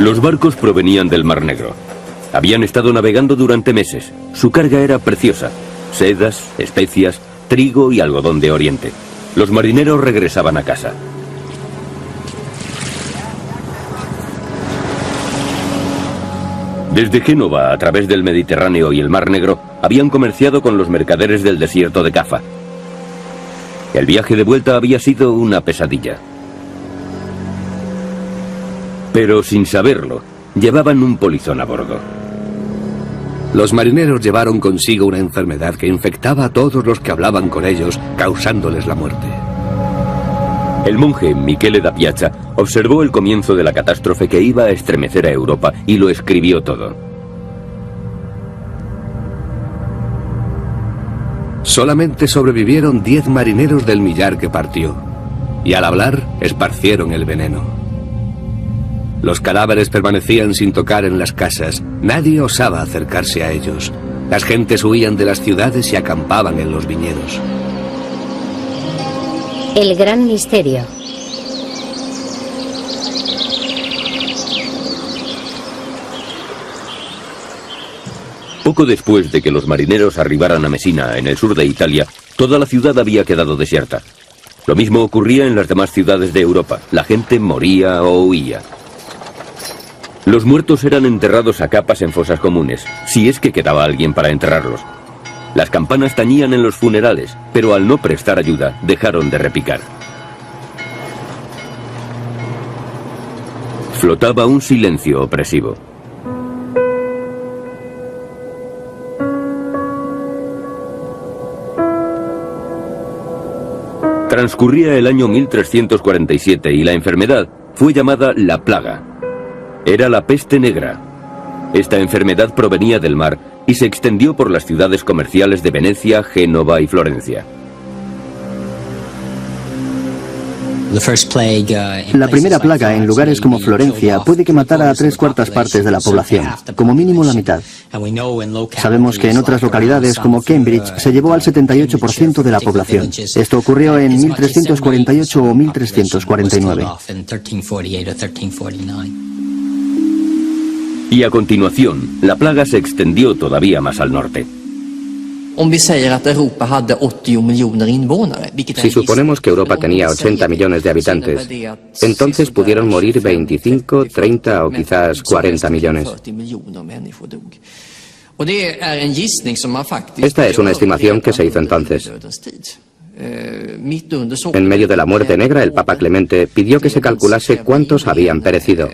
Los barcos provenían del Mar Negro. Habían estado navegando durante meses. Su carga era preciosa: sedas, especias, trigo y algodón de Oriente. Los marineros regresaban a casa. Desde Génova, a través del Mediterráneo y el Mar Negro, habían comerciado con los mercaderes del desierto de Cafa. El viaje de vuelta había sido una pesadilla. Pero sin saberlo, llevaban un polizón a bordo. Los marineros llevaron consigo una enfermedad que infectaba a todos los que hablaban con ellos, causándoles la muerte. El monje Michele da Piazza observó el comienzo de la catástrofe que iba a estremecer a Europa y lo escribió todo. Solamente sobrevivieron 10 marineros del millar que partió, y al hablar esparcieron el veneno. Los cadáveres permanecían sin tocar en las casas. Nadie osaba acercarse a ellos. Las gentes huían de las ciudades y acampaban en los viñedos. El gran misterio. Poco después de que los marineros arribaran a Messina, en el sur de Italia, toda la ciudad había quedado desierta. Lo mismo ocurría en las demás ciudades de Europa. La gente moría o huía. Los muertos eran enterrados a capas en fosas comunes, si es que quedaba alguien para enterrarlos. Las campanas tañían en los funerales, pero al no prestar ayuda, dejaron de repicar. Flotaba un silencio opresivo. Transcurría el año 1347 y la enfermedad fue llamada la plaga. Era la peste negra. Esta enfermedad provenía del mar y se extendió por las ciudades comerciales de Venecia, Génova y Florencia. La primera plaga en lugares como Florencia puede que matara a 3/4 partes de la población, como mínimo la mitad. Sabemos que en otras localidades como Cambridge se llevó al 78% de la población. Esto ocurrió en 1348 o 1349. Y a continuación, la plaga se extendió todavía más al norte. Si suponemos que Europa tenía 80 millones de habitantes, entonces pudieron morir 25, 30 o quizás 40 millones. Esta es una estimación que se hizo entonces. En medio de la muerte negra, el Papa Clemente pidió que se calculase cuántos habían perecido.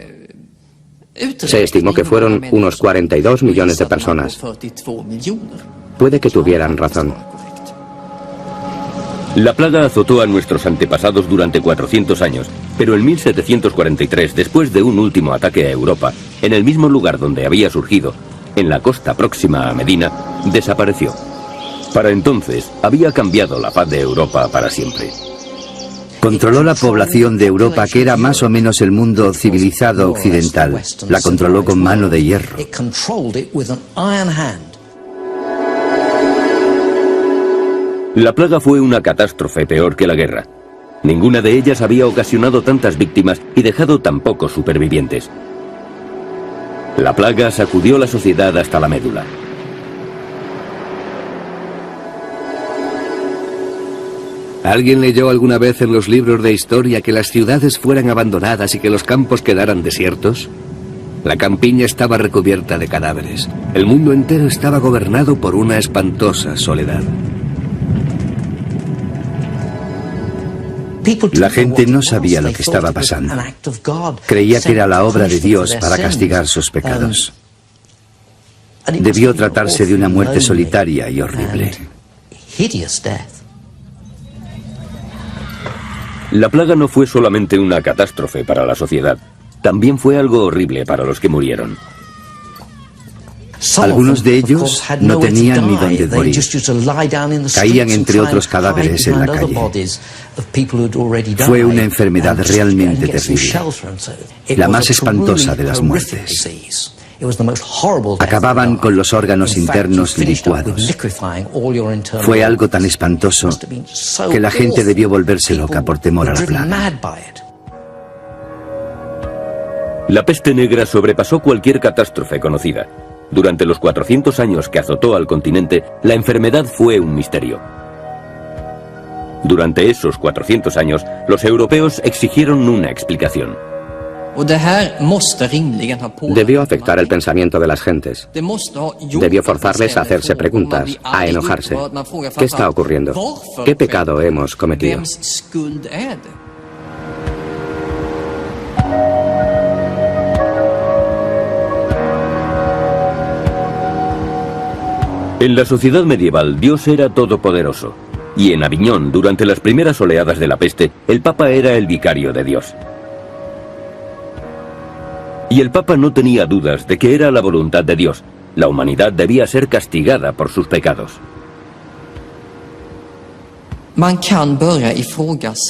Se estimó que fueron unos 42 millones de personas. Puede que tuvieran razón. La plaga azotó a nuestros antepasados durante 400 años, pero en 1743, después de un último ataque a Europa, en el mismo lugar donde había surgido, en la costa próxima a Medina, desapareció. Para entonces, había cambiado la faz de Europa para siempre. Controló la población de Europa, que era más o menos el mundo civilizado occidental. La controló con mano de hierro. La plaga fue una catástrofe peor que la guerra. Ninguna de ellas había ocasionado tantas víctimas y dejado tan pocos supervivientes. La plaga sacudió la sociedad hasta la médula. ¿Alguien leyó alguna vez en los libros de historia que las ciudades fueran abandonadas y que los campos quedaran desiertos? La campiña estaba recubierta de cadáveres. El mundo entero estaba gobernado por una espantosa soledad. La gente no sabía lo que estaba pasando. Creía que era la obra de Dios para castigar sus pecados. Debió tratarse de una muerte solitaria y horrible. La plaga no fue solamente una catástrofe para la sociedad, también fue algo horrible para los que murieron. Algunos de ellos no tenían ni dónde morir. Caían entre otros cadáveres en la calle. Fue una enfermedad realmente terrible, la más espantosa de las muertes. Acababan con los órganos internos licuados. Fue algo tan espantoso que la gente debió volverse loca por temor a la plaga. La peste negra sobrepasó cualquier catástrofe conocida. Durante los 400 años que azotó al continente, la enfermedad fue un misterio. Durante esos 400 años, los europeos exigieron una explicación. Debió afectar el pensamiento de las gentes. Debió forzarles a hacerse preguntas, a enojarse. ¿Qué está ocurriendo? ¿Qué pecado hemos cometido? En la sociedad medieval, Dios era todopoderoso. Y en Aviñón, durante las primeras oleadas de la peste, el Papa era el vicario de Dios. Y el Papa no tenía dudas de que era la voluntad de Dios. La humanidad debía ser castigada por sus pecados.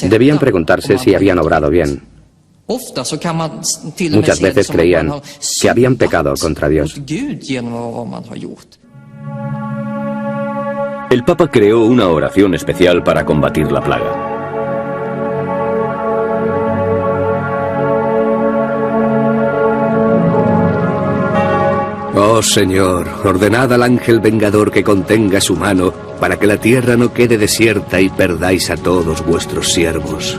Debían preguntarse si habían obrado bien. Muchas veces creían que habían pecado contra Dios. El Papa creó una oración especial para combatir la plaga. Oh Señor, ordenad al ángel vengador que contenga su mano, para que la tierra no quede desierta y perdáis a todos vuestros siervos.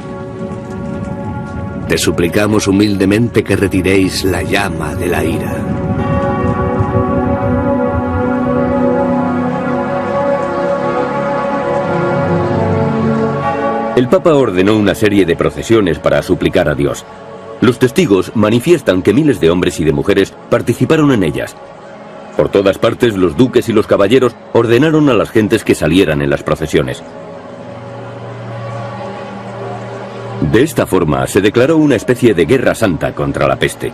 Te suplicamos humildemente que retiréis la llama de la ira. El Papa ordenó una serie de procesiones para suplicar a Dios. Los testigos manifiestan que miles de hombres y de mujeres participaron en ellas. Por todas partes, los duques y los caballeros ordenaron a las gentes que salieran en las procesiones. De esta forma, se declaró una especie de guerra santa contra la peste.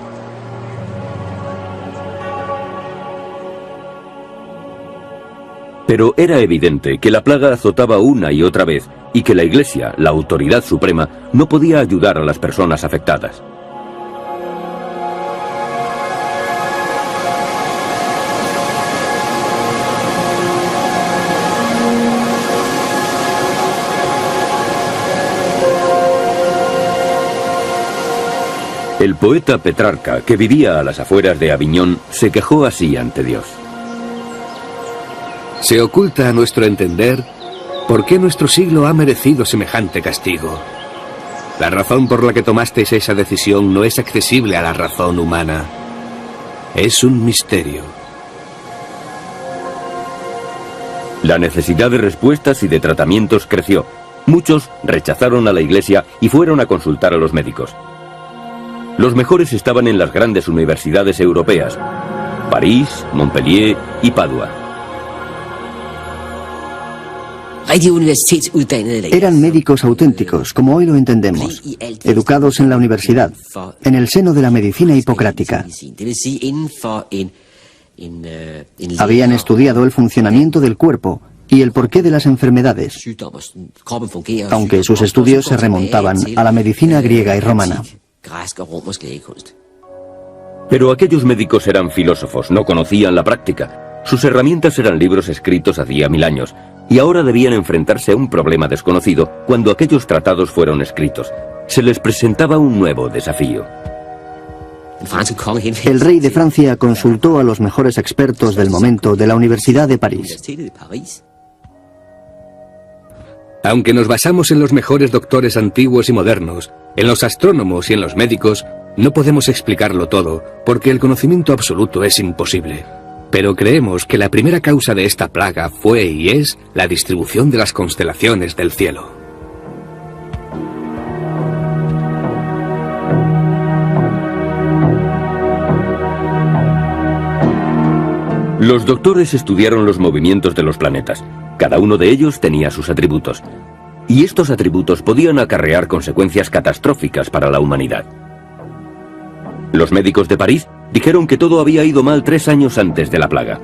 Pero era evidente que la plaga azotaba una y otra vez y que la Iglesia, la autoridad suprema, no podía ayudar a las personas afectadas. El poeta Petrarca, que vivía a las afueras de Aviñón, se quejó así ante Dios. Se oculta a nuestro entender por qué nuestro siglo ha merecido semejante castigo. La razón por la que tomasteis esa decisión no es accesible a la razón humana. Es un misterio. La necesidad de respuestas y de tratamientos creció. Muchos rechazaron a la Iglesia y fueron a consultar a los médicos. Los mejores estaban en las grandes universidades europeas: París, Montpellier y Padua. Eran médicos auténticos, como hoy lo entendemos, educados en la universidad, en el seno de la medicina hipocrática. Habían estudiado el funcionamiento del cuerpo y el porqué de las enfermedades, aunque sus estudios se remontaban a la medicina griega y romana. Pero aquellos médicos eran filósofos, no conocían la práctica. Sus herramientas eran libros escritos hacía 1000 años, y ahora debían enfrentarse a un problema desconocido cuando aquellos tratados fueron escritos. Se les presentaba un nuevo desafío. El rey de Francia consultó a los mejores expertos del momento de la Universidad de París. Aunque nos basamos en los mejores doctores antiguos y modernos, en los astrónomos y en los médicos, no podemos explicarlo todo, porque el conocimiento absoluto es imposible. Pero creemos que la primera causa de esta plaga fue y es la distribución de las constelaciones del cielo. Los doctores estudiaron los movimientos de los planetas. Cada uno de ellos tenía sus atributos. Y estos atributos podían acarrear consecuencias catastróficas para la humanidad. Los médicos de París dijeron que todo había ido mal 3 años antes de la plaga.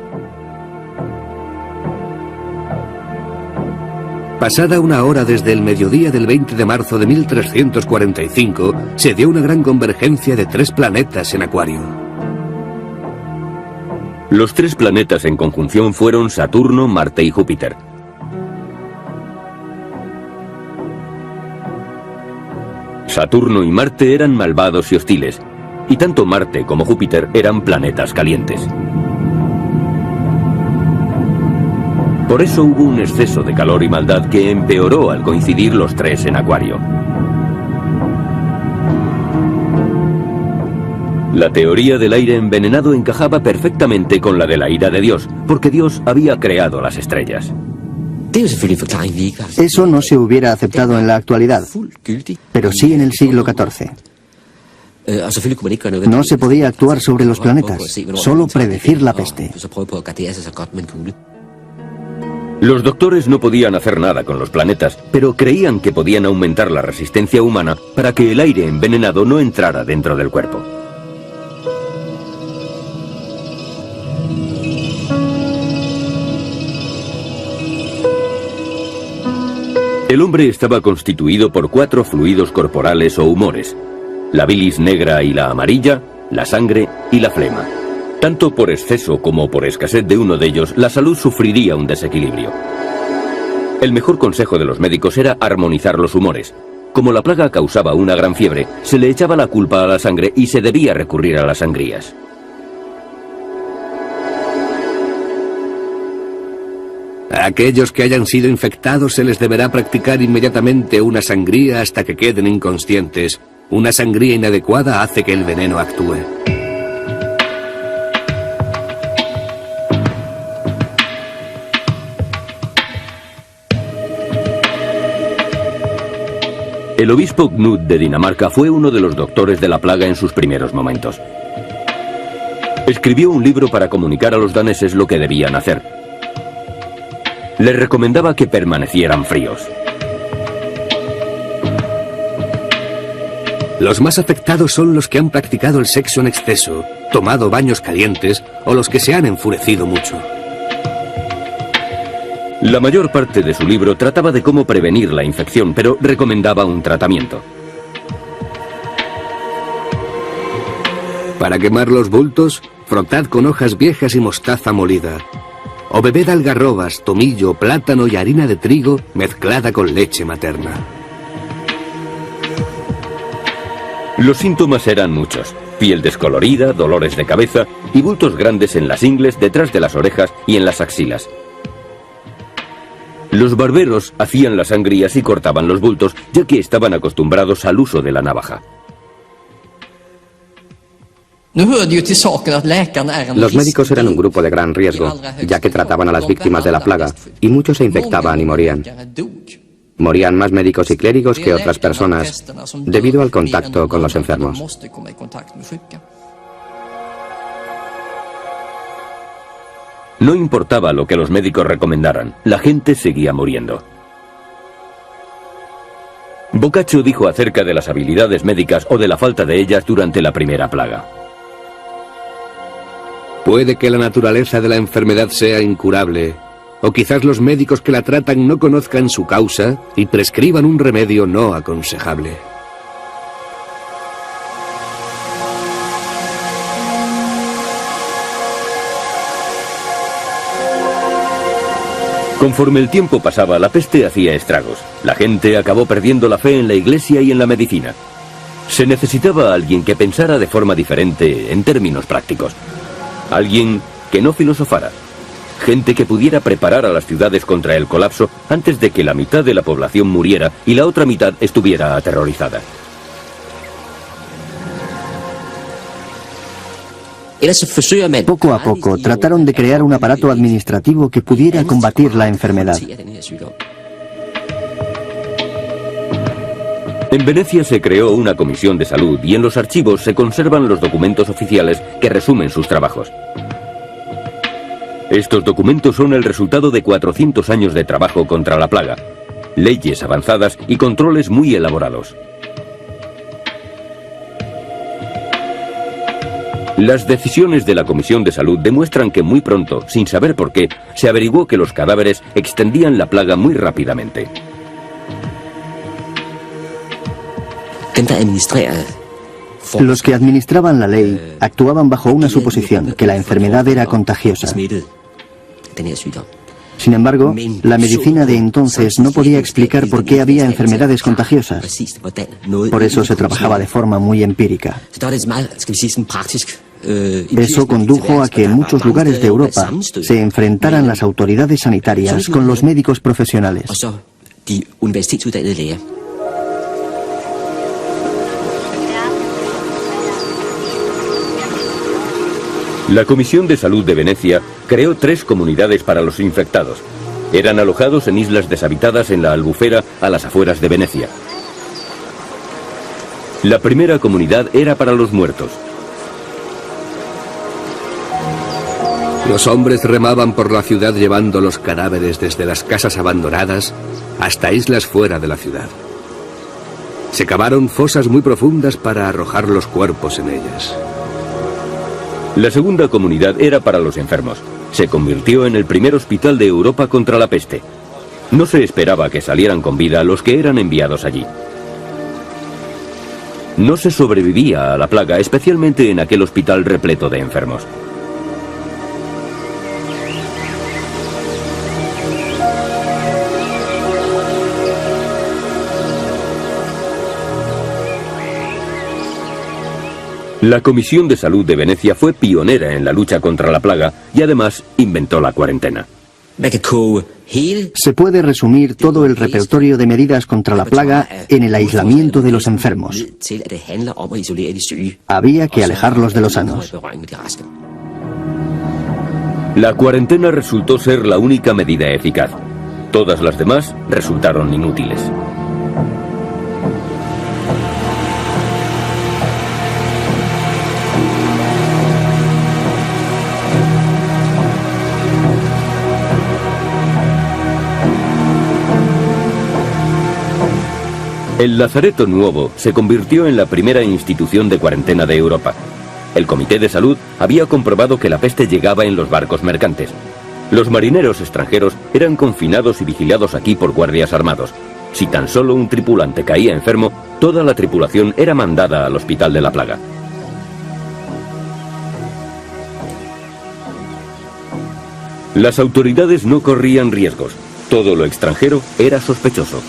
Pasada una hora desde el mediodía del 20 de marzo de 1345, se dio una gran convergencia de 3 planetas en Acuario. Los 3 planetas en conjunción fueron Saturno, Marte y Júpiter. Saturno y Marte eran malvados y hostiles, y tanto Marte como Júpiter eran planetas calientes. Por eso hubo un exceso de calor y maldad que empeoró al coincidir los tres en Acuario. La teoría del aire envenenado encajaba perfectamente con la de la ira de Dios, porque Dios había creado las estrellas. Eso no se hubiera aceptado en la actualidad, pero sí en el siglo XIV. No se podía actuar sobre los planetas, solo predecir la peste. Los doctores no podían hacer nada con los planetas, pero creían que podían aumentar la resistencia humana para que el aire envenenado no entrara dentro del cuerpo. El hombre estaba constituido por 4 fluidos corporales o humores: la bilis negra y la amarilla, la sangre y la flema. Tanto por exceso como por escasez de uno de ellos, la salud sufriría un desequilibrio. El mejor consejo de los médicos era armonizar los humores. Como la plaga causaba una gran fiebre, se le echaba la culpa a la sangre y se debía recurrir a las sangrías. A aquellos que hayan sido infectados se les deberá practicar inmediatamente una sangría hasta que queden inconscientes. Una sangría inadecuada hace que el veneno actúe. El obispo Knut de Dinamarca fue uno de los doctores de la plaga en sus primeros momentos. Escribió un libro para comunicar a los daneses lo que debían hacer. Les recomendaba que permanecieran fríos. Los más afectados son los que han practicado el sexo en exceso, tomado baños calientes o los que se han enfurecido mucho. La mayor parte de su libro trataba de cómo prevenir la infección, pero recomendaba un tratamiento. Para quemar los bultos, frotad con hojas viejas y mostaza molida. O bebed algarrobas, tomillo, plátano y harina de trigo mezclada con leche materna. Los síntomas eran muchos: piel descolorida, dolores de cabeza y bultos grandes en las ingles, detrás de las orejas y en las axilas. Los barberos hacían las sangrías y cortaban los bultos, ya que estaban acostumbrados al uso de la navaja. Los médicos eran un grupo de gran riesgo, ya que trataban a las víctimas de la plaga, y muchos se infectaban y morían. Morían más médicos y clérigos que otras personas, debido al contacto con los enfermos. No importaba lo que los médicos recomendaran, la gente seguía muriendo. Boccaccio dijo acerca de las habilidades médicas o de la falta de ellas durante la primera plaga: puede que la naturaleza de la enfermedad sea incurable, o quizás los médicos que la tratan no conozcan su causa y prescriban un remedio no aconsejable. Conforme el tiempo pasaba, la peste hacía estragos. La gente acabó perdiendo la fe en la iglesia y en la medicina. Se necesitaba a alguien que pensara de forma diferente en términos prácticos. Alguien que no filosofara. Gente que pudiera preparar a las ciudades contra el colapso antes de que la mitad de la población muriera y la otra mitad estuviera aterrorizada. Poco a poco trataron de crear un aparato administrativo que pudiera combatir la enfermedad. En Venecia se creó una comisión de salud y en los archivos se conservan los documentos oficiales que resumen sus trabajos. Estos documentos son el resultado de 400 años de trabajo contra la plaga, leyes avanzadas y controles muy elaborados. Las decisiones de la Comisión de Salud demuestran que muy pronto, sin saber por qué, se averiguó que los cadáveres extendían la plaga muy rápidamente. Los que administraban la ley actuaban bajo una suposición, que la enfermedad era contagiosa. Sin embargo, la medicina de entonces no podía explicar por qué había enfermedades contagiosas. Por eso se trabajaba de forma muy empírica. Eso condujo a que en muchos lugares de Europa se enfrentaran las autoridades sanitarias con los médicos profesionales. La Comisión de Salud de Venecia creó 3 comunidades para los infectados. Eran alojados en islas deshabitadas en la Albufera, a las afueras de Venecia. La primera comunidad era para los muertos. Los hombres remaban por la ciudad llevando los cadáveres desde las casas abandonadas hasta islas fuera de la ciudad. Se cavaron fosas muy profundas para arrojar los cuerpos en ellas. La segunda comunidad era para los enfermos. Se convirtió en el primer hospital de Europa contra la peste. No se esperaba que salieran con vida los que eran enviados allí. No se sobrevivía a la plaga, especialmente en aquel hospital repleto de enfermos. La Comisión de Salud de Venecia fue pionera en la lucha contra la plaga y además inventó la cuarentena. Se puede resumir todo el repertorio de medidas contra la plaga en el aislamiento de los enfermos. Había que alejarlos de los sanos. La cuarentena resultó ser la única medida eficaz. Todas las demás resultaron inútiles. El Lazareto Nuovo se convirtió en la primera institución de cuarentena de Europa. El Comité de Salud había comprobado que la peste llegaba en los barcos mercantes. Los marineros extranjeros eran confinados y vigilados aquí por guardias armados. Si tan solo un tripulante caía enfermo, toda la tripulación era mandada al hospital de la plaga. Las autoridades no corrían riesgos. Todo lo extranjero era sospechoso.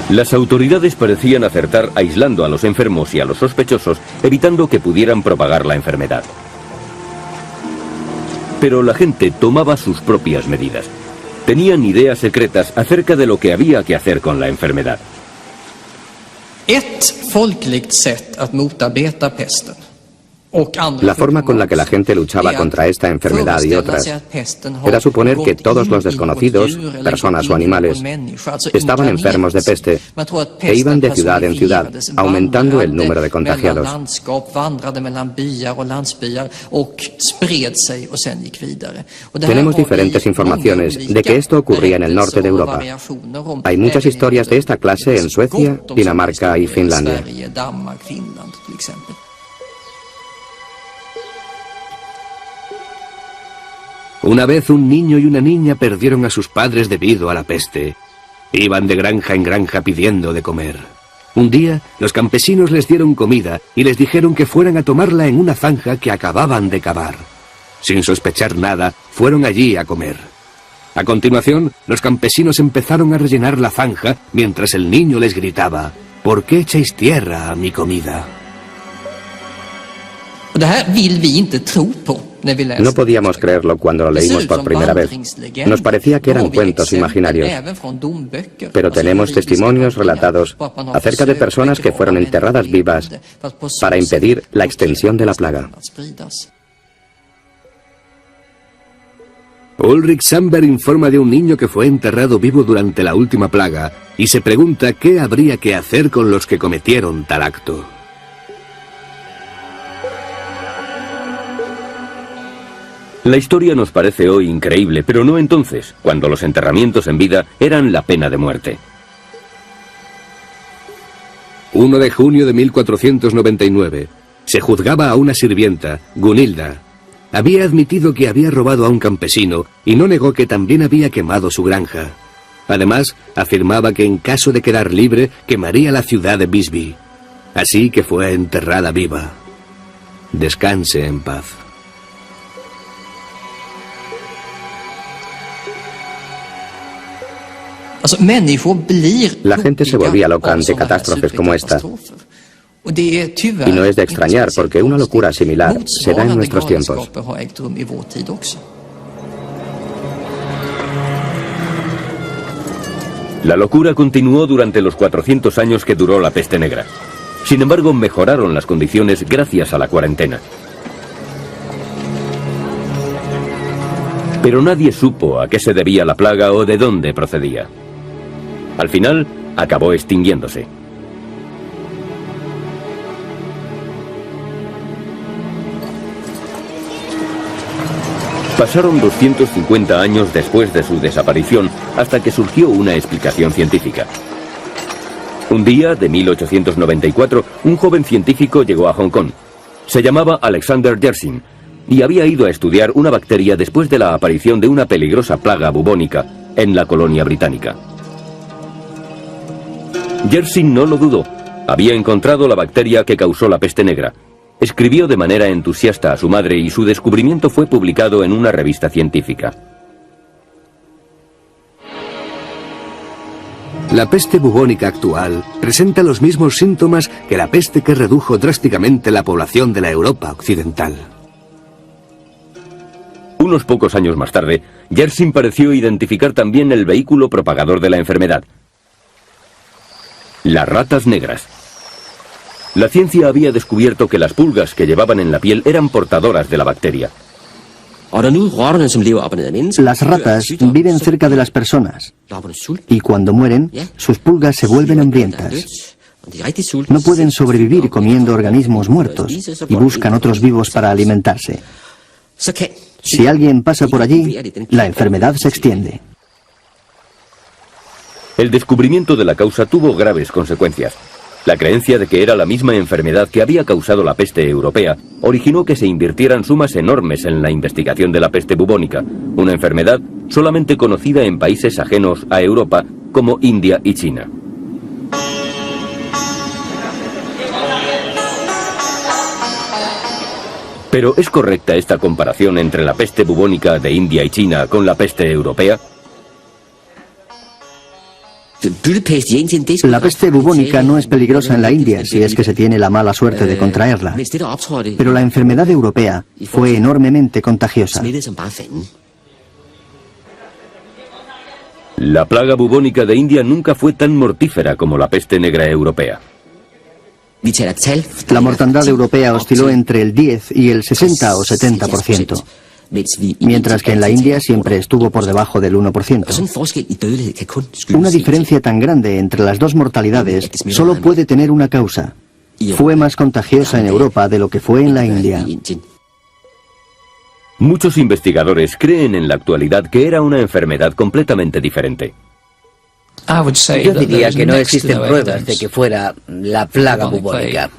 Las autoridades parecían acertar aislando a los enfermos y a los sospechosos, evitando que pudieran propagar la enfermedad. Pero la gente tomaba sus propias medidas. Tenían ideas secretas acerca de lo que había que hacer con la enfermedad. La forma con la que la gente luchaba contra esta enfermedad y otras era suponer que todos los desconocidos, personas o animales, estaban enfermos de peste e iban de ciudad en ciudad, aumentando el número de contagiados. Tenemos diferentes informaciones de que esto ocurría en el norte de Europa. Hay muchas historias de esta clase en Suecia, Dinamarca y Finlandia. Una vez un niño y una niña perdieron a sus padres debido a la peste. Iban de granja en granja pidiendo de comer. Un día, los campesinos les dieron comida y les dijeron que fueran a tomarla en una zanja que acababan de cavar. Sin sospechar nada, fueron allí a comer. A continuación, los campesinos empezaron a rellenar la zanja mientras el niño les gritaba: ¿por qué echáis tierra a mi comida? No podíamos creerlo cuando lo leímos por primera vez. Nos parecía que eran cuentos imaginarios. Pero tenemos testimonios relatados acerca de personas que fueron enterradas vivas para impedir la extensión de la plaga. Ulrich Sandberg informa de un niño que fue enterrado vivo durante la última plaga y se pregunta qué habría que hacer con los que cometieron tal acto. La historia nos parece hoy increíble, pero no entonces, cuando los enterramientos en vida eran la pena de muerte. 1 de junio de 1499. Se juzgaba a una sirvienta, Gunilda. Había admitido que había robado a un campesino y no negó que también había quemado su granja. Además, afirmaba que en caso de quedar libre, quemaría la ciudad de Visby. Así que fue enterrada viva. Descanse en paz. La gente se volvía loca ante catástrofes como esta. Y no es de extrañar, porque una locura similar se da en nuestros tiempos. La locura continuó durante los 400 años que duró la peste negra. Sin embargo, mejoraron las condiciones gracias a la cuarentena. Pero nadie supo a qué se debía la plaga o de dónde procedía. Al final, acabó extinguiéndose. Pasaron 250 años después de su desaparición hasta que surgió una explicación científica. Un día de 1894, un joven científico llegó a Hong Kong. Se llamaba Alexander Yersin y había ido a estudiar una bacteria después de la aparición de una peligrosa plaga bubónica en la colonia británica. Yersin no lo dudó. Había encontrado la bacteria que causó la peste negra. Escribió de manera entusiasta a su madre y su descubrimiento fue publicado en una revista científica. La peste bubónica actual presenta los mismos síntomas que la peste que redujo drásticamente la población de la Europa occidental. Unos pocos años más tarde, Yersin pareció identificar también el vehículo propagador de la enfermedad: las ratas negras. La ciencia había descubierto que las pulgas que llevaban en la piel eran portadoras de la bacteria. Las ratas viven cerca de las personas y cuando mueren, sus pulgas se vuelven hambrientas. No pueden sobrevivir comiendo organismos muertos y buscan otros vivos para alimentarse. Si alguien pasa por allí, la enfermedad se extiende. El descubrimiento de la causa tuvo graves consecuencias. La creencia de que era la misma enfermedad que había causado la peste europea originó que se invirtieran sumas enormes en la investigación de la peste bubónica, una enfermedad solamente conocida en países ajenos a Europa como India y China. ¿Pero es correcta esta comparación entre la peste bubónica de India y China con la peste europea? La peste bubónica no es peligrosa en la India si es que se tiene la mala suerte de contraerla. Pero la enfermedad europea fue enormemente contagiosa. La plaga bubónica de India nunca fue tan mortífera como la peste negra europea. La mortandad europea osciló entre el 10 y el 60 o 70%. Mientras que en la India siempre estuvo por debajo del 1%. Una diferencia tan grande entre las dos mortalidades solo puede tener una causa. Fue más contagiosa en Europa de lo que fue en la India. Muchos investigadores creen en la actualidad que era una enfermedad completamente diferente. Yo diría que no existen pruebas de que fuera la plaga bubónica.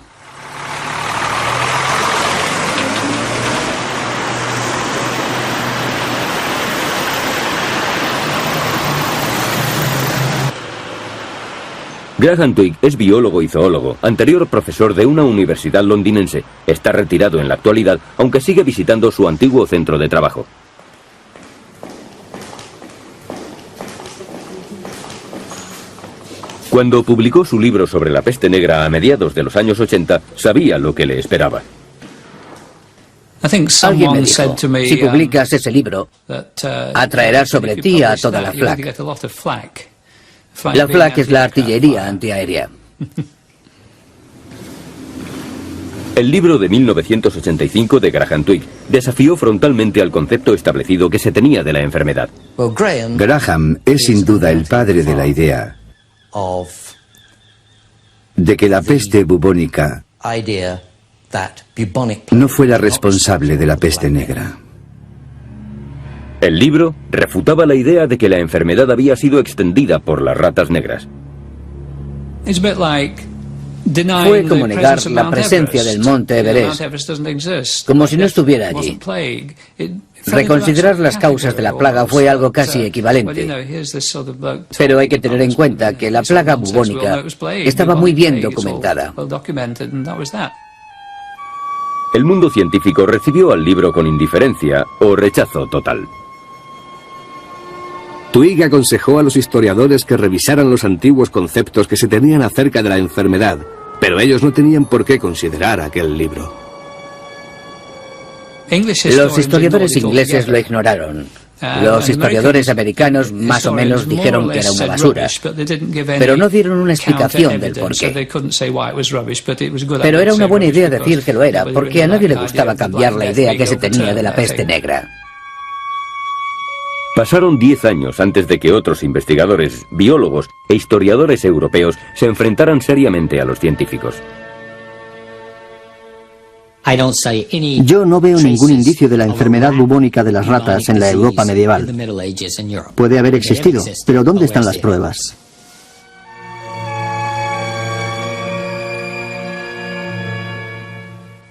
Graham Twigg es biólogo y zoólogo, anterior profesor de una universidad londinense. Está retirado en la actualidad, aunque sigue visitando su antiguo centro de trabajo. Cuando publicó su libro sobre la peste negra a mediados de los años 80, sabía lo que le esperaba. Alguien me dijo, si publicas ese libro, atraerás sobre ti a toda la FLAC. La FLAC es la artillería antiaérea. El libro de 1985 de Graham Twigg desafió frontalmente al concepto establecido que se tenía de la enfermedad. Graham es sin duda el padre de la idea de que la peste bubónica no fuera responsable de la peste negra. El libro refutaba la idea de que la enfermedad había sido extendida por las ratas negras. Fue como negar la presencia del monte Everest, como si no estuviera allí. Reconsiderar las causas de la plaga fue algo casi equivalente. Pero hay que tener en cuenta que la plaga bubónica estaba muy bien documentada. El mundo científico recibió al libro con indiferencia o rechazo total. Twigg aconsejó a los historiadores que revisaran los antiguos conceptos que se tenían acerca de la enfermedad, pero ellos no tenían por qué considerar aquel libro. Los historiadores ingleses lo ignoraron. Los historiadores americanos más o menos dijeron que era una basura, pero no dieron una explicación del porqué. Pero era una buena idea decir que lo era, porque a nadie le gustaba cambiar la idea que se tenía de la peste negra. Pasaron 10 años antes de que otros investigadores, biólogos e historiadores europeos se enfrentaran seriamente a los científicos. Yo no veo ningún indicio de la enfermedad bubónica de las ratas en la Europa medieval. Puede haber existido, pero ¿dónde están las pruebas?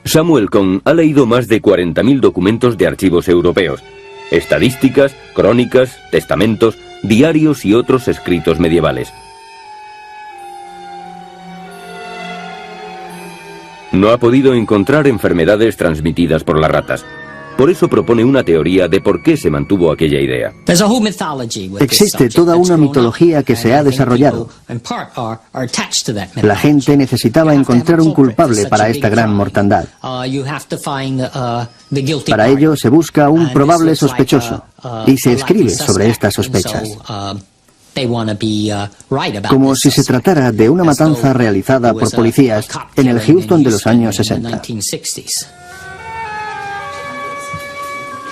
Samuel Cohn ha leído más de 40.000 documentos de archivos europeos, estadísticas, crónicas, testamentos, diarios y otros escritos medievales. No ha podido encontrar enfermedades transmitidas por las ratas. Por eso propone una teoría de por qué se mantuvo aquella idea. Existe toda una mitología que se ha desarrollado. La gente necesitaba encontrar un culpable para esta gran mortandad. Para ello se busca un probable sospechoso y se escribe sobre estas sospechas. Como si se tratara de una matanza realizada por policías en el Houston de los años 60.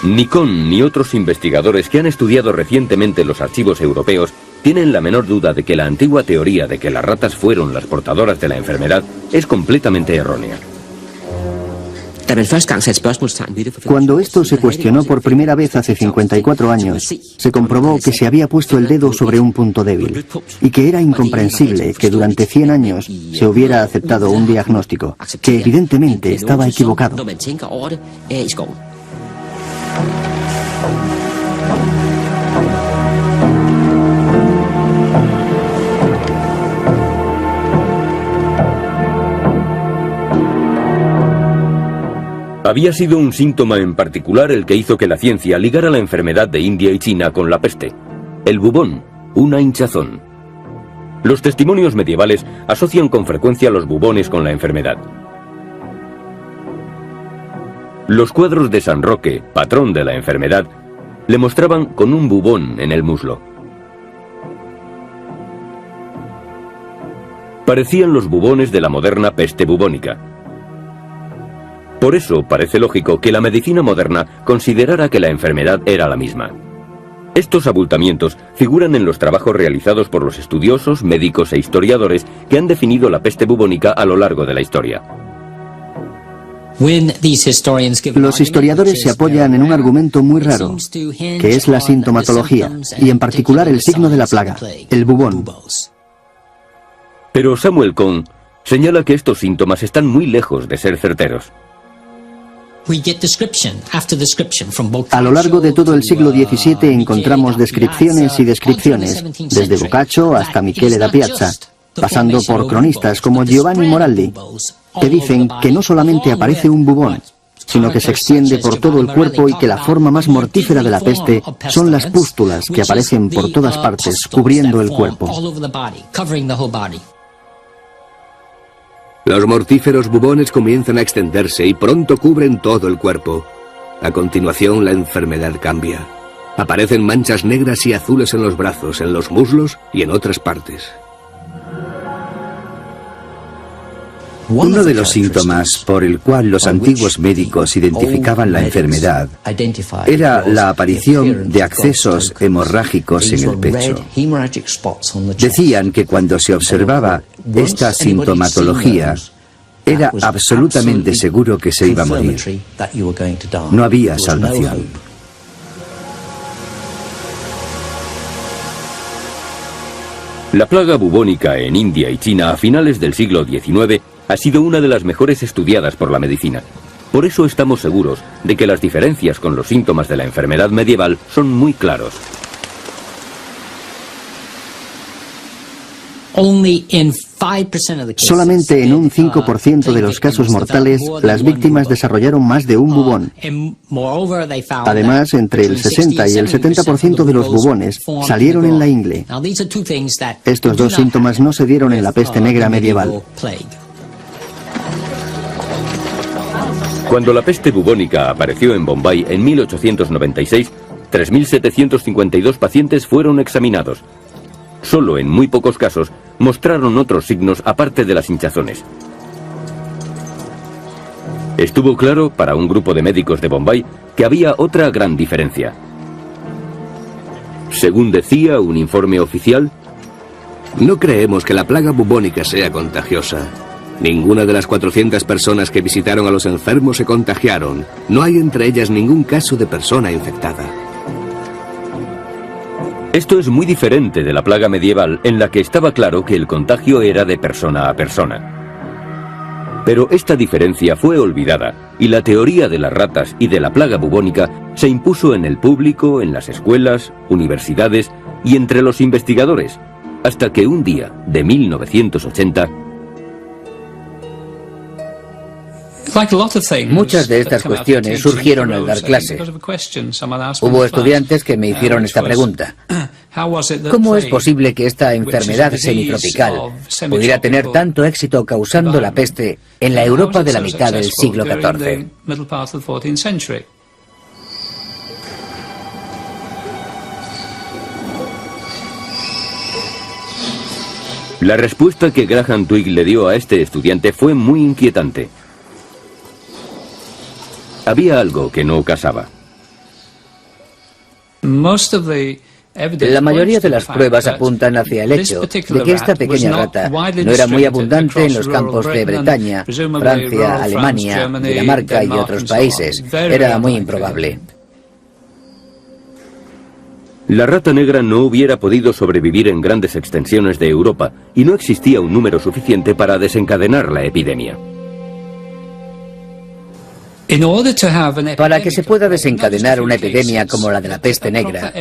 Ni Cohn ni otros investigadores que han estudiado recientemente los archivos europeos tienen la menor duda de que la antigua teoría de que las ratas fueron las portadoras de la enfermedad es completamente errónea. Cuando esto se cuestionó por primera vez hace 54 años, se comprobó que se había puesto el dedo sobre un punto débil y que era incomprensible que durante 100 años se hubiera aceptado un diagnóstico que evidentemente estaba equivocado. Había sido un síntoma en particular el que hizo que la ciencia ligara la enfermedad de India y China con la peste. El bubón, una hinchazón. Los testimonios medievales asocian con frecuencia los bubones con la enfermedad. Los cuadros de San Roque, patrón de la enfermedad, le mostraban con un bubón en el muslo. Parecían los bubones de la moderna peste bubónica. Por eso parece lógico que la medicina moderna considerara que la enfermedad era la misma. Estos abultamientos figuran en los trabajos realizados por los estudiosos, médicos e historiadores que han definido la peste bubónica a lo largo de la historia. Los historiadores se apoyan en un argumento muy raro, que es la sintomatología, y en particular el signo de la plaga, el bubón. Pero Samuel Cohn señala que estos síntomas están muy lejos de ser certeros. A lo largo de todo el siglo XVII encontramos descripciones y descripciones, desde Boccaccio hasta Michele da Piazza, pasando por cronistas como Giovanni Moraldi, que dicen que no solamente aparece un bubón, sino que se extiende por todo el cuerpo y que la forma más mortífera de la peste son las pústulas que aparecen por todas partes, cubriendo el cuerpo. Los mortíferos bubones comienzan a extenderse y pronto cubren todo el cuerpo. A continuación, la enfermedad cambia. Aparecen manchas negras y azules en los brazos, en los muslos y en otras partes. Uno de los síntomas por el cual los antiguos médicos identificaban la enfermedad era la aparición de accesos hemorrágicos en el pecho. Decían que cuando se observaba esta sintomatología, era absolutamente seguro que se iba a morir. No había salvación. La plaga bubónica en India y China a finales del siglo XIX ha sido una de las mejores estudiadas por la medicina. Por eso estamos seguros de que las diferencias con los síntomas de la enfermedad medieval son muy claros. Solamente en un 5% de los casos mortales, las víctimas desarrollaron más de un bubón. Además, entre el 60 y el 70% de los bubones salieron en la ingle. Estos dos síntomas no se dieron en la peste negra medieval. Cuando la peste bubónica apareció en Bombay en 1896, 3.752 pacientes fueron examinados. Solo en muy pocos casos mostraron otros signos aparte de las hinchazones. Estuvo claro para un grupo de médicos de Bombay que había otra gran diferencia. Según decía un informe oficial, no creemos que la plaga bubónica sea contagiosa. Ninguna de las 400 personas que visitaron a los enfermos se contagiaron. No hay entre ellas ningún caso de persona infectada. Esto es muy diferente de la plaga medieval, en la que estaba claro que el contagio era de persona a persona. Pero esta diferencia fue olvidada, y la teoría de las ratas y de la plaga bubónica se impuso en el público, en las escuelas, universidades y entre los investigadores, hasta que un día de 1980... Muchas de estas cuestiones surgieron al dar clase. Hubo estudiantes que me hicieron esta pregunta. ¿Cómo es posible que esta enfermedad semitropical pudiera tener tanto éxito causando la peste en la Europa de la mitad del siglo XIV? La respuesta que Graham Twigg le dio a este estudiante fue muy inquietante. Había algo que no casaba. La mayoría de las pruebas apuntan hacia el hecho de que esta pequeña rata no era muy abundante en los campos de Bretaña, Francia, Alemania, Dinamarca y otros países. Era muy improbable. La rata negra no hubiera podido sobrevivir en grandes extensiones de Europa y no existía un número suficiente para desencadenar la epidemia. Para que se pueda desencadenar una epidemia como la de la peste negra,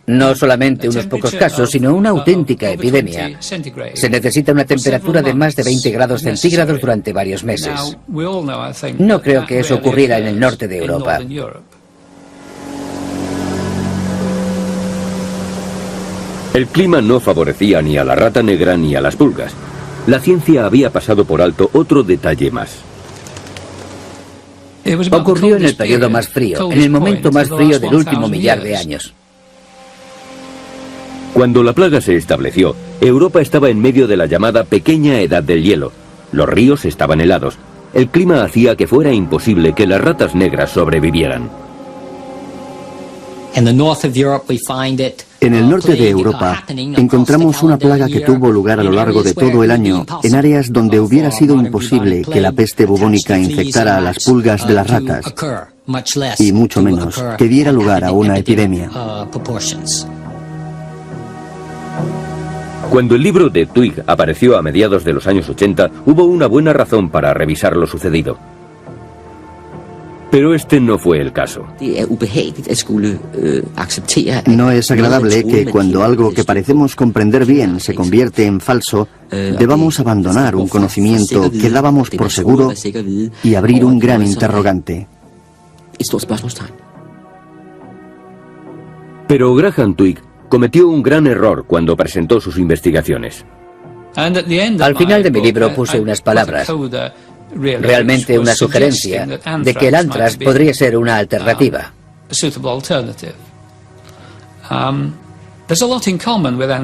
no solamente unos pocos casos, sino una auténtica epidemia, se necesita una temperatura de más de 20 grados centígrados durante varios meses. No creo que eso ocurriera en el norte de Europa. El clima no favorecía ni a la rata negra ni a las pulgas. La ciencia había pasado por alto otro detalle más. Ocurrió en el periodo más frío, en el momento más frío del último millar de años. Cuando la plaga se estableció, Europa estaba en medio de la llamada pequeña edad del hielo. Los ríos estaban helados. El clima hacía que fuera imposible que las ratas negras sobrevivieran. En el norte de Europa encontramos una plaga que tuvo lugar a lo largo de todo el año en áreas donde hubiera sido imposible que la peste bubónica infectara a las pulgas de las ratas y mucho menos que diera lugar a una epidemia. Cuando el libro de Twigg apareció a mediados de los años 80, hubo una buena razón para revisar lo sucedido. Pero este no fue el caso. No es agradable que cuando algo que parecemos comprender bien se convierte en falso, debamos abandonar un conocimiento que dábamos por seguro y abrir un gran interrogante. Pero Graham Twigg cometió un gran error cuando presentó sus investigaciones. Al final de mi libro puse unas palabras, realmente una sugerencia, de que el anthrax podría ser una alternativa.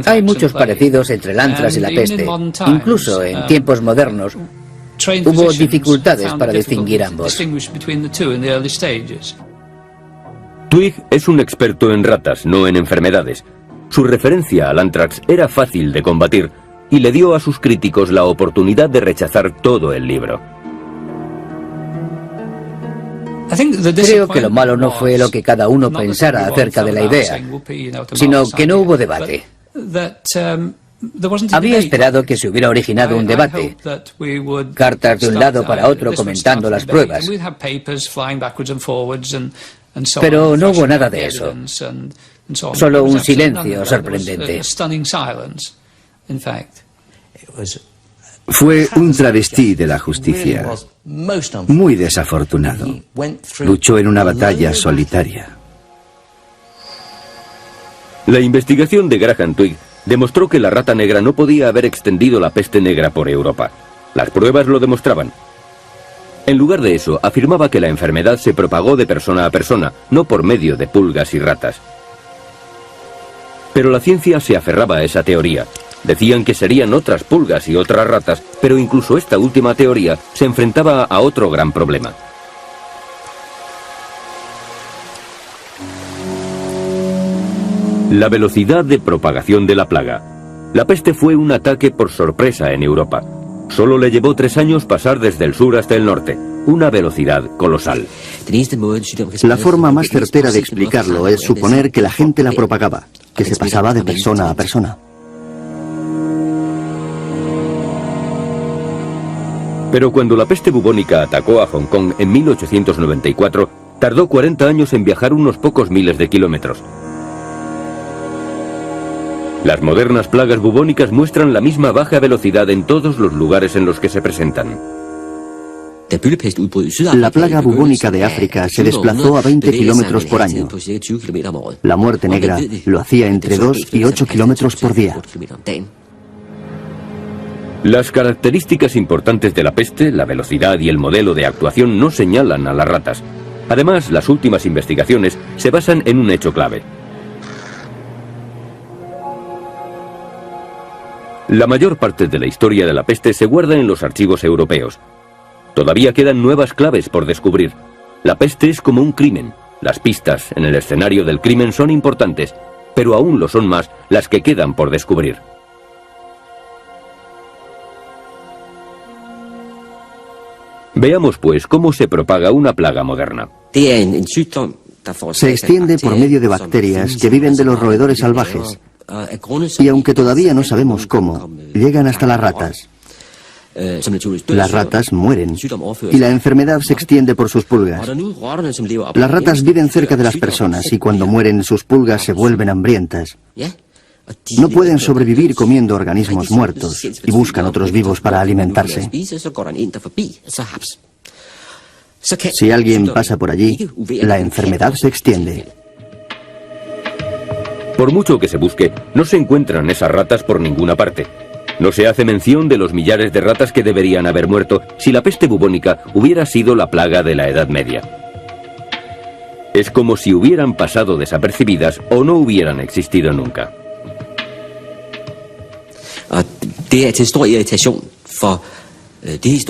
Hay muchos parecidos entre el anthrax y la peste. Incluso en tiempos modernos hubo dificultades para distinguir ambos. Twigg es un experto en ratas, no en enfermedades. Su referencia al anthrax era fácil de combatir y le dio a sus críticos la oportunidad de rechazar todo el libro. Creo que lo malo no fue lo que cada uno pensara acerca de la idea, sino que no hubo debate. Había esperado que se hubiera originado un debate, cartas de un lado para otro comentando las pruebas, pero no hubo nada de eso, solo un silencio sorprendente. Fue un travesti de la justicia, muy desafortunado. Luchó en una batalla solitaria. La investigación de Graham Twigg demostró que la rata negra no podía haber extendido la peste negra por Europa. Las pruebas lo demostraban. En lugar de eso, afirmaba que la enfermedad se propagó de persona a persona, no por medio de pulgas y ratas. Pero la ciencia se aferraba a esa teoría. Decían que serían otras pulgas y otras ratas, pero incluso esta última teoría se enfrentaba a otro gran problema. La velocidad de propagación de la plaga. La peste fue un ataque por sorpresa en Europa. Solo le llevó 3 años pasar desde el sur hasta el norte, una velocidad colosal. La forma más certera de explicarlo es suponer que la gente la propagaba, que se pasaba de persona a persona. Pero cuando la peste bubónica atacó a Hong Kong en 1894, tardó 40 años en viajar unos pocos miles de kilómetros. Las modernas plagas bubónicas muestran la misma baja velocidad en todos los lugares en los que se presentan. La plaga bubónica de África se desplazó a 20 kilómetros por año. La muerte negra lo hacía entre 2 y 8 kilómetros por día. Las características importantes de la peste, la velocidad y el modelo de actuación no señalan a las ratas. Además, las últimas investigaciones se basan en un hecho clave. La mayor parte de la historia de la peste se guarda en los archivos europeos. Todavía quedan nuevas claves por descubrir. La peste es como un crimen. Las pistas en el escenario del crimen son importantes, pero aún lo son más las que quedan por descubrir. Veamos pues cómo se propaga una plaga moderna. Se extiende por medio de bacterias que viven de los roedores salvajes. Y aunque todavía no sabemos cómo, llegan hasta las ratas. Las ratas mueren y la enfermedad se extiende por sus pulgas. Las ratas viven cerca de las personas y cuando mueren sus pulgas se vuelven hambrientas. No pueden sobrevivir comiendo organismos muertos y buscan otros vivos para alimentarse. Si alguien pasa por allí, la enfermedad se extiende. Por mucho que se busque, no se encuentran esas ratas por ninguna parte. No se hace mención de los millares de ratas que deberían haber muerto si la peste bubónica hubiera sido la plaga de la Edad Media. Es como si hubieran pasado desapercibidas o no hubieran existido nunca.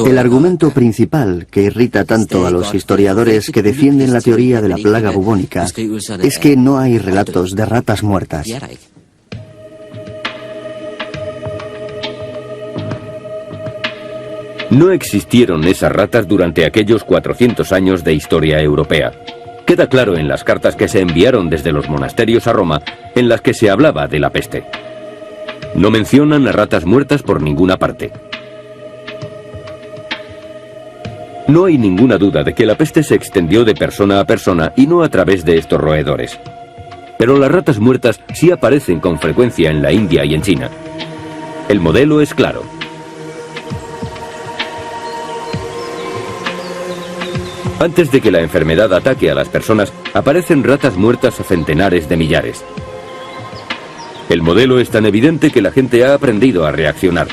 El argumento principal que irrita tanto a los historiadores que defienden la teoría de la plaga bubónica es que no hay relatos de ratas muertas. No existieron esas ratas durante aquellos 400 años de historia europea. Queda claro en las cartas que se enviaron desde los monasterios a Roma, en las que se hablaba de la peste. No mencionan a ratas muertas por ninguna parte. No hay ninguna duda de que la peste se extendió de persona a persona y no a través de estos roedores. Pero las ratas muertas sí aparecen con frecuencia en la India y en China. El modelo es claro. Antes de que la enfermedad ataque a las personas, aparecen ratas muertas a centenares de millares. El modelo es tan evidente que la gente ha aprendido a reaccionar.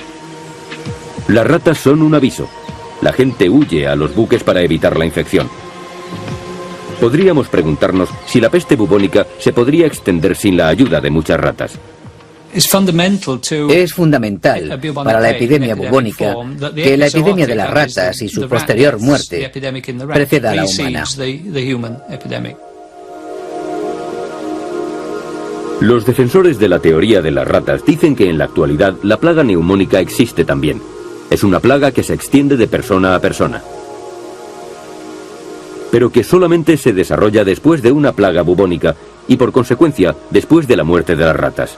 Las ratas son un aviso. La gente huye a los buques para evitar la infección. Podríamos preguntarnos si la peste bubónica se podría extender sin la ayuda de muchas ratas. Es fundamental para la epidemia bubónica que la epidemia de las ratas y su posterior muerte preceda a la humana. Los defensores de la teoría de las ratas dicen que en la actualidad la plaga neumónica existe también. Es una plaga que se extiende de persona a persona, pero que solamente se desarrolla después de una plaga bubónica y por consecuencia después de la muerte de las ratas.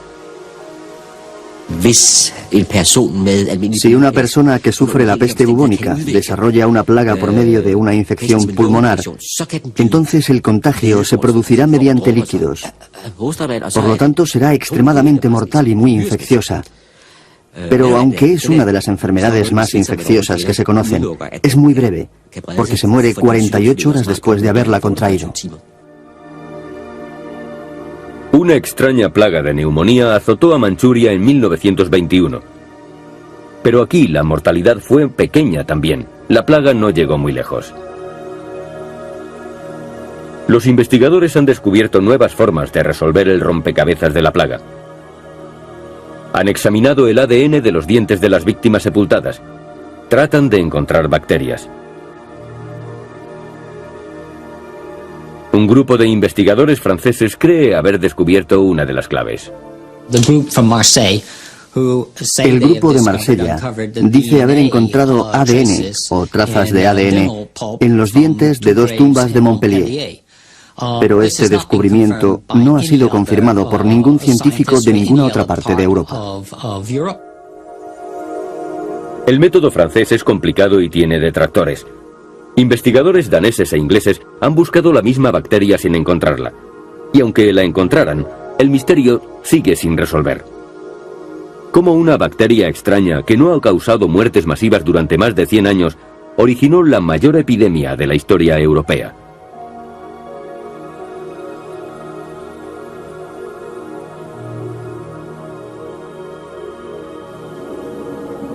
Si una persona que sufre la peste bubónica desarrolla una plaga por medio de una infección pulmonar, entonces el contagio se producirá mediante líquidos. Por lo tanto, será extremadamente mortal y muy infecciosa. Pero aunque es una de las enfermedades más infecciosas que se conocen, es muy breve, porque se muere 48 horas después de haberla contraído. Una extraña plaga de neumonía azotó a Manchuria en 1921. Pero aquí la mortalidad fue pequeña también. La plaga no llegó muy lejos. Los investigadores han descubierto nuevas formas de resolver el rompecabezas de la plaga. Han examinado el ADN de los dientes de las víctimas sepultadas. Tratan de encontrar bacterias. Un grupo de investigadores franceses cree haber descubierto una de las claves. El grupo de Marsella dice haber encontrado ADN o trazas de ADN en los dientes de 2 tumbas de Montpellier. Pero este descubrimiento no ha sido confirmado por ningún científico de ninguna otra parte de Europa. El método francés es complicado y tiene detractores. Investigadores daneses e ingleses han buscado la misma bacteria sin encontrarla. Y aunque la encontraran, el misterio sigue sin resolver. ¿Cómo una bacteria extraña que no ha causado muertes masivas durante más de 100 años originó la mayor epidemia de la historia europea?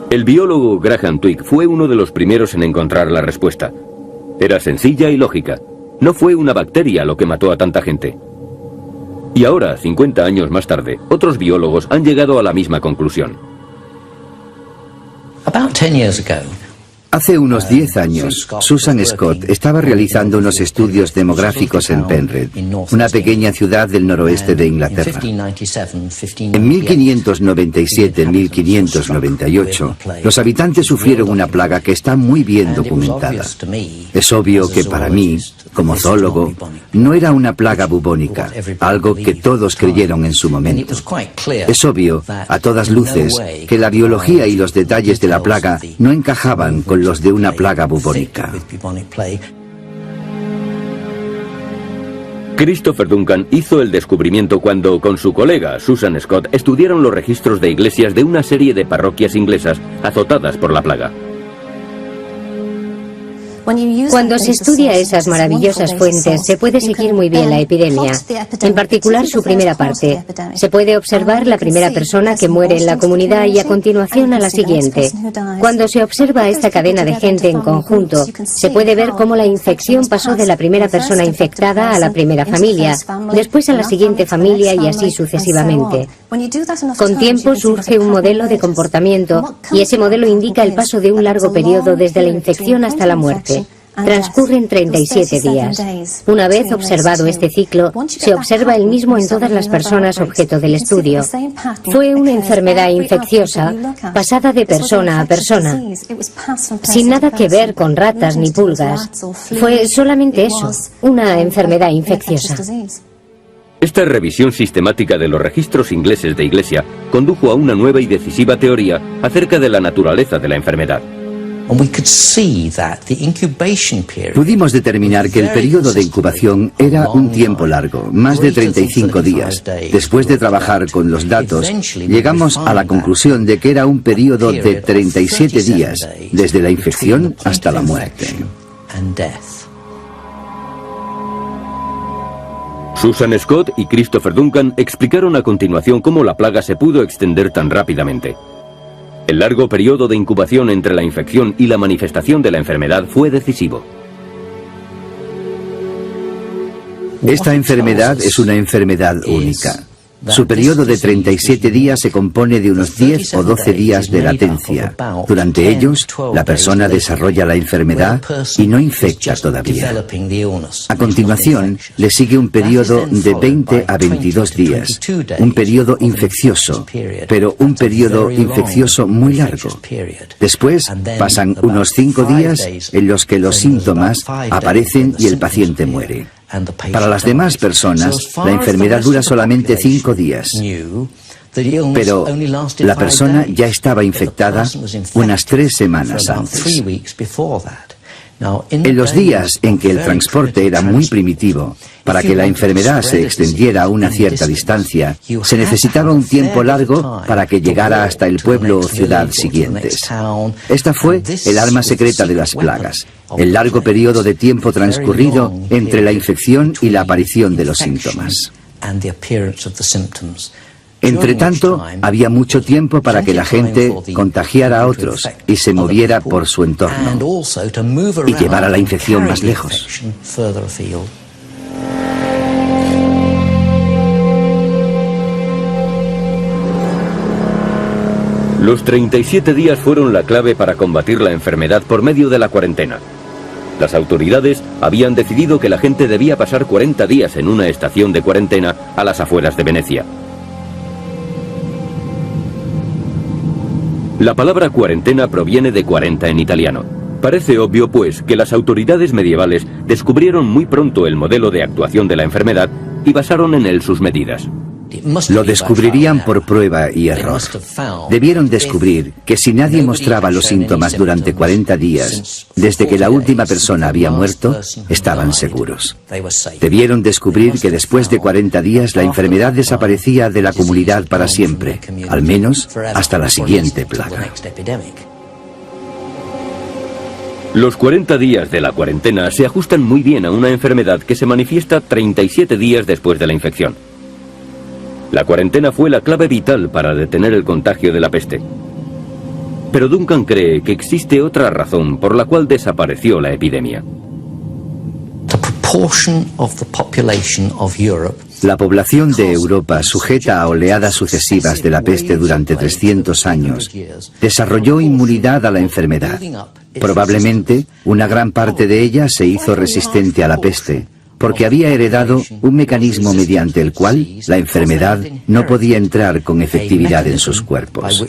El biólogo Graham Twigg fue uno de los primeros en encontrar la respuesta. Era sencilla y lógica. No fue una bacteria lo que mató a tanta gente. Y ahora, 50 años más tarde, otros biólogos han llegado a la misma conclusión. Hace unos 10 años, Susan Scott estaba realizando unos estudios demográficos en Penrith, una pequeña ciudad del noroeste de Inglaterra. En 1597-1598, los habitantes sufrieron una plaga que está muy bien documentada. Es obvio que para mí, como zoólogo, no era una plaga bubónica, algo que todos creyeron en su momento. Es obvio, a todas luces, que la biología y los detalles de la plaga no encajaban con los de una plaga bubónica. Christopher Duncan hizo el descubrimiento cuando, con su colega Susan Scott, estudiaron los registros de iglesias de una serie de parroquias inglesas azotadas por la plaga. Cuando se estudia esas maravillosas fuentes, se puede seguir muy bien la epidemia, en particular su primera parte. Se puede observar la primera persona que muere en la comunidad y a continuación a la siguiente. Cuando se observa esta cadena de gente en conjunto, se puede ver cómo la infección pasó de la primera persona infectada a la primera familia, después a la siguiente familia y así sucesivamente. Con tiempo surge un modelo de comportamiento y ese modelo indica el paso de un largo periodo desde la infección hasta la muerte. Transcurren 37 días. Una vez observado este ciclo, se observa el mismo en todas las personas objeto del estudio. Fue una enfermedad infecciosa pasada de persona a persona, sin nada que ver con ratas ni pulgas. Fue solamente eso, una enfermedad infecciosa. Esta revisión sistemática de los registros ingleses de iglesia condujo a una nueva y decisiva teoría acerca de la naturaleza de la enfermedad. Pudimos determinar que el periodo de incubación era un tiempo largo, más de 35 días. Después de trabajar con los datos, llegamos a la conclusión de que era un periodo de 37 días, desde la infección hasta la muerte. Susan Scott y Christopher Duncan explicaron a continuación cómo la plaga se pudo extender tan rápidamente. El largo periodo de incubación entre la infección y la manifestación de la enfermedad fue decisivo. Esta enfermedad es una enfermedad única. Su periodo de 37 días se compone de unos 10 o 12 días de latencia. Durante ellos, la persona desarrolla la enfermedad y no infecta todavía. A continuación, le sigue un periodo de 20 a 22 días, un periodo infeccioso, pero un periodo infeccioso muy largo. Después, pasan unos 5 días en los que los síntomas aparecen y el paciente muere. Para las demás personas, la enfermedad dura solamente 5 días. pero la persona ya estaba infectada unas 3 semanas antes. En los días en que el transporte era muy primitivo, para que la enfermedad se extendiera a una cierta distancia, se necesitaba un tiempo largo para que llegara hasta el pueblo o ciudad siguientes. Esta fue el arma secreta de las plagas, el largo periodo de tiempo transcurrido entre la infección y la aparición de los síntomas. Entre tanto, había mucho tiempo para que la gente contagiara a otros y se moviera por su entorno y llevara la infección más lejos. Los 37 días fueron la clave para combatir la enfermedad por medio de la cuarentena. Las autoridades habían decidido que la gente debía pasar 40 días en una estación de cuarentena a las afueras de Venecia. La palabra cuarentena proviene de 40 en italiano. Parece obvio, pues, que las autoridades medievales descubrieron muy pronto el modelo de actuación de la enfermedad y basaron en él sus medidas. Lo descubrirían por prueba y error. Debieron descubrir que si nadie mostraba los síntomas durante 40 días, desde que la última persona había muerto, estaban seguros. Debieron descubrir que después de 40 días la enfermedad desaparecía de la comunidad para siempre, al menos hasta la siguiente plaga. Los 40 días de la cuarentena se ajustan muy bien a una enfermedad que se manifiesta 37 días después de la infección. La cuarentena fue la clave vital para detener el contagio de la peste. Pero Duncan cree que existe otra razón por la cual desapareció la epidemia. La población de Europa, sujeta a oleadas sucesivas de la peste durante 300 años, desarrolló inmunidad a la enfermedad. Probablemente, una gran parte de ella se hizo resistente a la peste, porque había heredado un mecanismo mediante el cual la enfermedad no podía entrar con efectividad en sus cuerpos.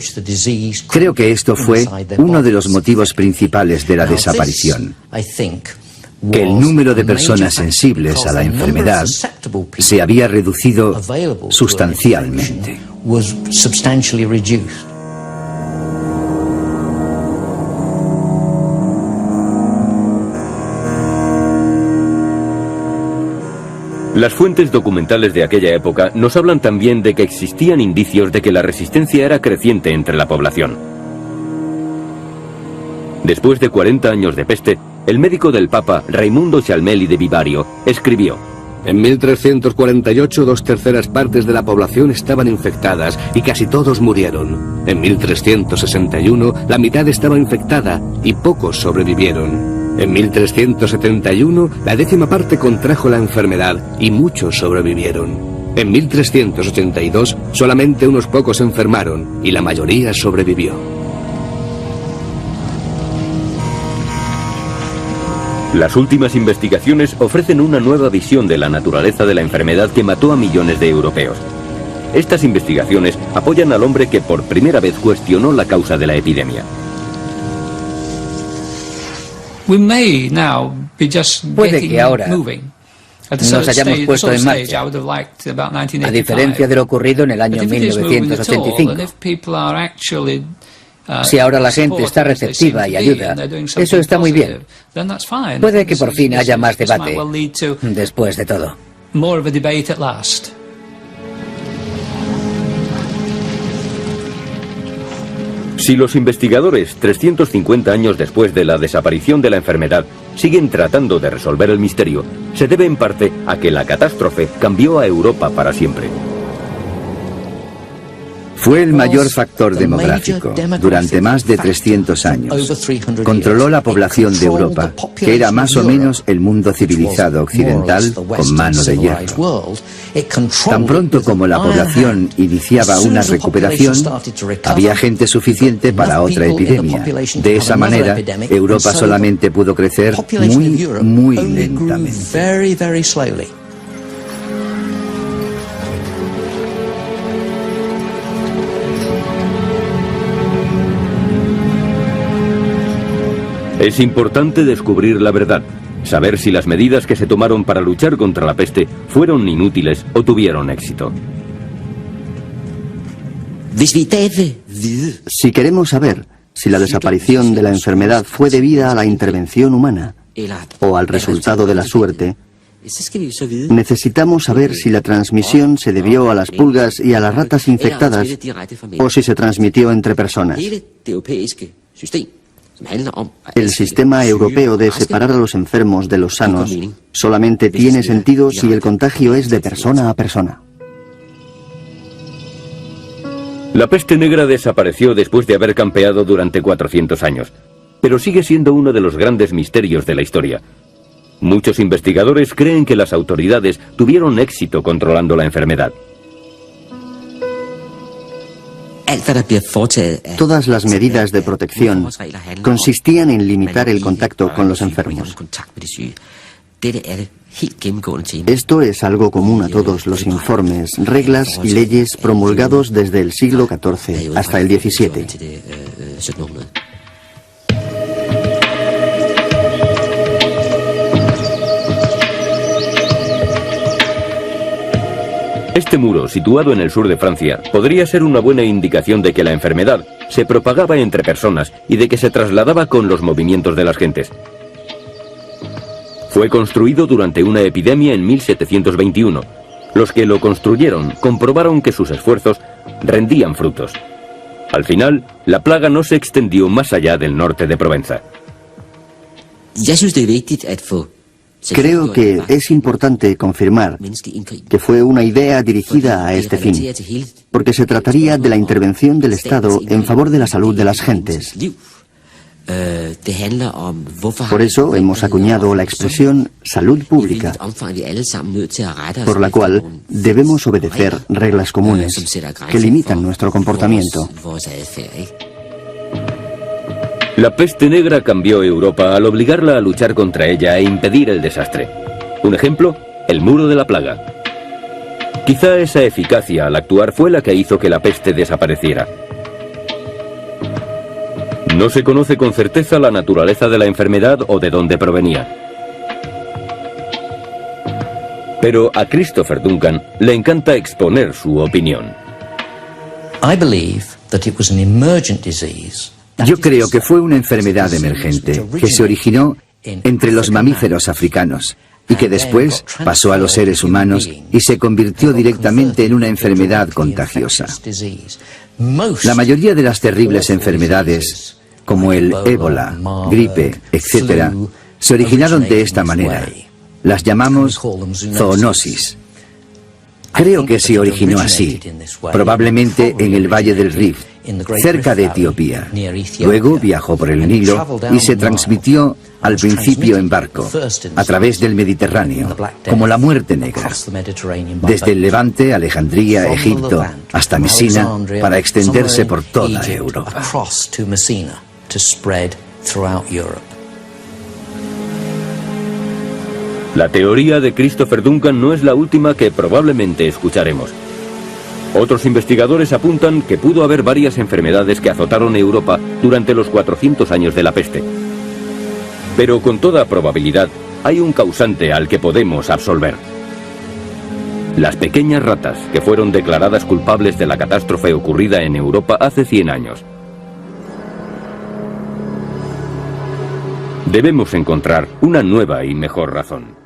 Creo que esto fue uno de los motivos principales de la desaparición, que el número de personas sensibles a la enfermedad se había reducido sustancialmente. Las fuentes documentales de aquella época nos hablan también de que existían indicios de que la resistencia era creciente entre la población. Después de 40 años de peste, el médico del Papa, Raimundo Cialmelli de Vivario, escribió: En 1348, 2/3 partes de la población estaban infectadas y casi todos murieron. En 1361, la mitad estaba infectada y pocos sobrevivieron. En 1371, la 10ª parte contrajo la enfermedad y muchos sobrevivieron. En 1382, solamente unos pocos enfermaron y la mayoría sobrevivió. Las últimas investigaciones ofrecen una nueva visión de la naturaleza de la enfermedad que mató a millones de europeos. Estas investigaciones apoyan al hombre que por primera vez cuestionó la causa de la epidemia. Puede que ahora nos hayamos puesto en marcha, a diferencia de lo ocurrido en el año 1985. Si ahora la gente está receptiva y ayuda, eso está muy bien. Puede que por fin haya más debate, después de todo. Si los investigadores, 350 años después de la desaparición de la enfermedad, siguen tratando de resolver el misterio, se debe en parte a que la catástrofe cambió a Europa para siempre. Fue el mayor factor demográfico durante más de 300 años. Controló la población de Europa, que era más o menos el mundo civilizado occidental con mano de hierro. Tan pronto como la población iniciaba una recuperación, había gente suficiente para otra epidemia. De esa manera, Europa solamente pudo crecer muy lentamente. Es importante descubrir la verdad, saber si las medidas que se tomaron para luchar contra la peste fueron inútiles o tuvieron éxito. Si queremos saber si la desaparición de la enfermedad fue debida a la intervención humana o al resultado de la suerte, necesitamos saber si la transmisión se debió a las pulgas y a las ratas infectadas o si se transmitió entre personas. El sistema europeo de separar a los enfermos de los sanos solamente tiene sentido si el contagio es de persona a persona. La peste negra desapareció después de haber campeado durante 400 años, pero sigue siendo uno de los grandes misterios de la historia. Muchos investigadores creen que las autoridades tuvieron éxito controlando la enfermedad. Todas las medidas de protección consistían en limitar el contacto con los enfermos. Esto es algo común a todos los informes, reglas y leyes promulgados desde el siglo XIV hasta el XVII. Este muro, situado en el sur de Francia, podría ser una buena indicación de que la enfermedad se propagaba entre personas y de que se trasladaba con los movimientos de las gentes. Fue construido durante una epidemia en 1721. Los que lo construyeron comprobaron que sus esfuerzos rendían frutos. Al final, la plaga no se extendió más allá del norte de Provenza. Creo que es importante confirmar que fue una idea dirigida a este fin, porque se trataría de la intervención del Estado en favor de la salud de las gentes. Por eso hemos acuñado la expresión salud pública, por la cual debemos obedecer reglas comunes que limitan nuestro comportamiento. La peste negra cambió Europa al obligarla a luchar contra ella e impedir el desastre. Un ejemplo, el muro de la plaga. Quizá esa eficacia al actuar fue la que hizo que la peste desapareciera. No se conoce con certeza la naturaleza de la enfermedad o de dónde provenía. Pero a Christopher Duncan le encanta exponer su opinión. Yo creo que fue una enfermedad emergente que se originó entre los mamíferos africanos y que después pasó a los seres humanos y se convirtió directamente en una enfermedad contagiosa. La mayoría de las terribles enfermedades, como el ébola, gripe, etc., se originaron de esta manera. Las llamamos zoonosis. Creo que se originó así, probablemente en el Valle del Rift, cerca de Etiopía. Luego viajó por el Nilo y se transmitió al principio en barco, a través del Mediterráneo, como la muerte negra, desde el Levante, Alejandría, Egipto, hasta Mesina, para extenderse por toda Europa. La teoría de Christopher Duncan no es la última que probablemente escucharemos. Otros investigadores apuntan que pudo haber varias enfermedades que azotaron Europa durante los 400 años de la peste. Pero con toda probabilidad hay un causante al que podemos absolver. Las pequeñas ratas que fueron declaradas culpables de la catástrofe ocurrida en Europa hace 100 años. Debemos encontrar una nueva y mejor razón.